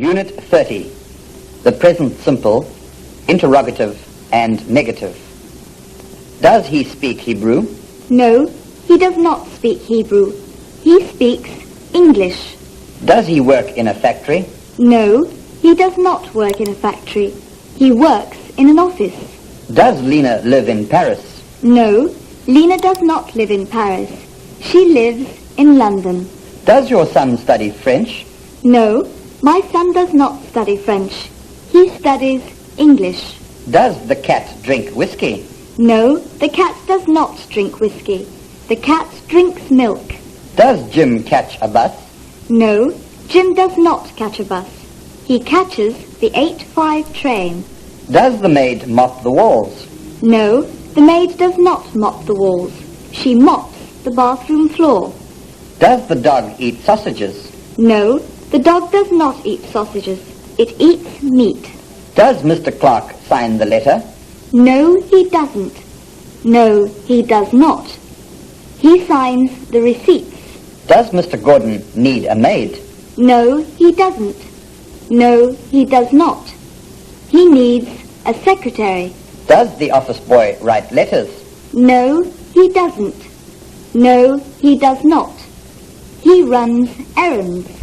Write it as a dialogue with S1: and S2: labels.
S1: Unit 30, the present simple, interrogative and negative. Does he speak Hebrew?
S2: No, he does not speak Hebrew. He speaks English.
S1: Does he work in a factory?
S2: No, he does not work in a factory. He works in an office.
S1: Does Lena live in Paris?
S2: No, Lena does not live in Paris. She lives in London.
S1: Does your son study French?
S2: No, my son does not study French. He studies English.
S1: Does the cat drink whiskey?
S2: No, the cat does not drink whiskey. The cat drinks milk.
S1: Does Jim catch a bus?
S2: No, Jim does not catch a bus. He catches the 8:05 train.
S1: Does the maid mop the walls?
S2: No, the maid does not mop the walls. She mops the bathroom floor.
S1: Does the dog eat sausages?
S2: No, the dog does not eat sausages. It eats meat.
S1: Does Mr. Clark sign the letter?
S2: No, he doesn't. No, he does not. He signs the receipts.
S1: Does Mr. Gordon need a maid?
S2: No, he doesn't. No, he does not. He needs a secretary.
S1: Does the office boy write letters?
S2: No, he doesn't. No, he does not. He runs errands.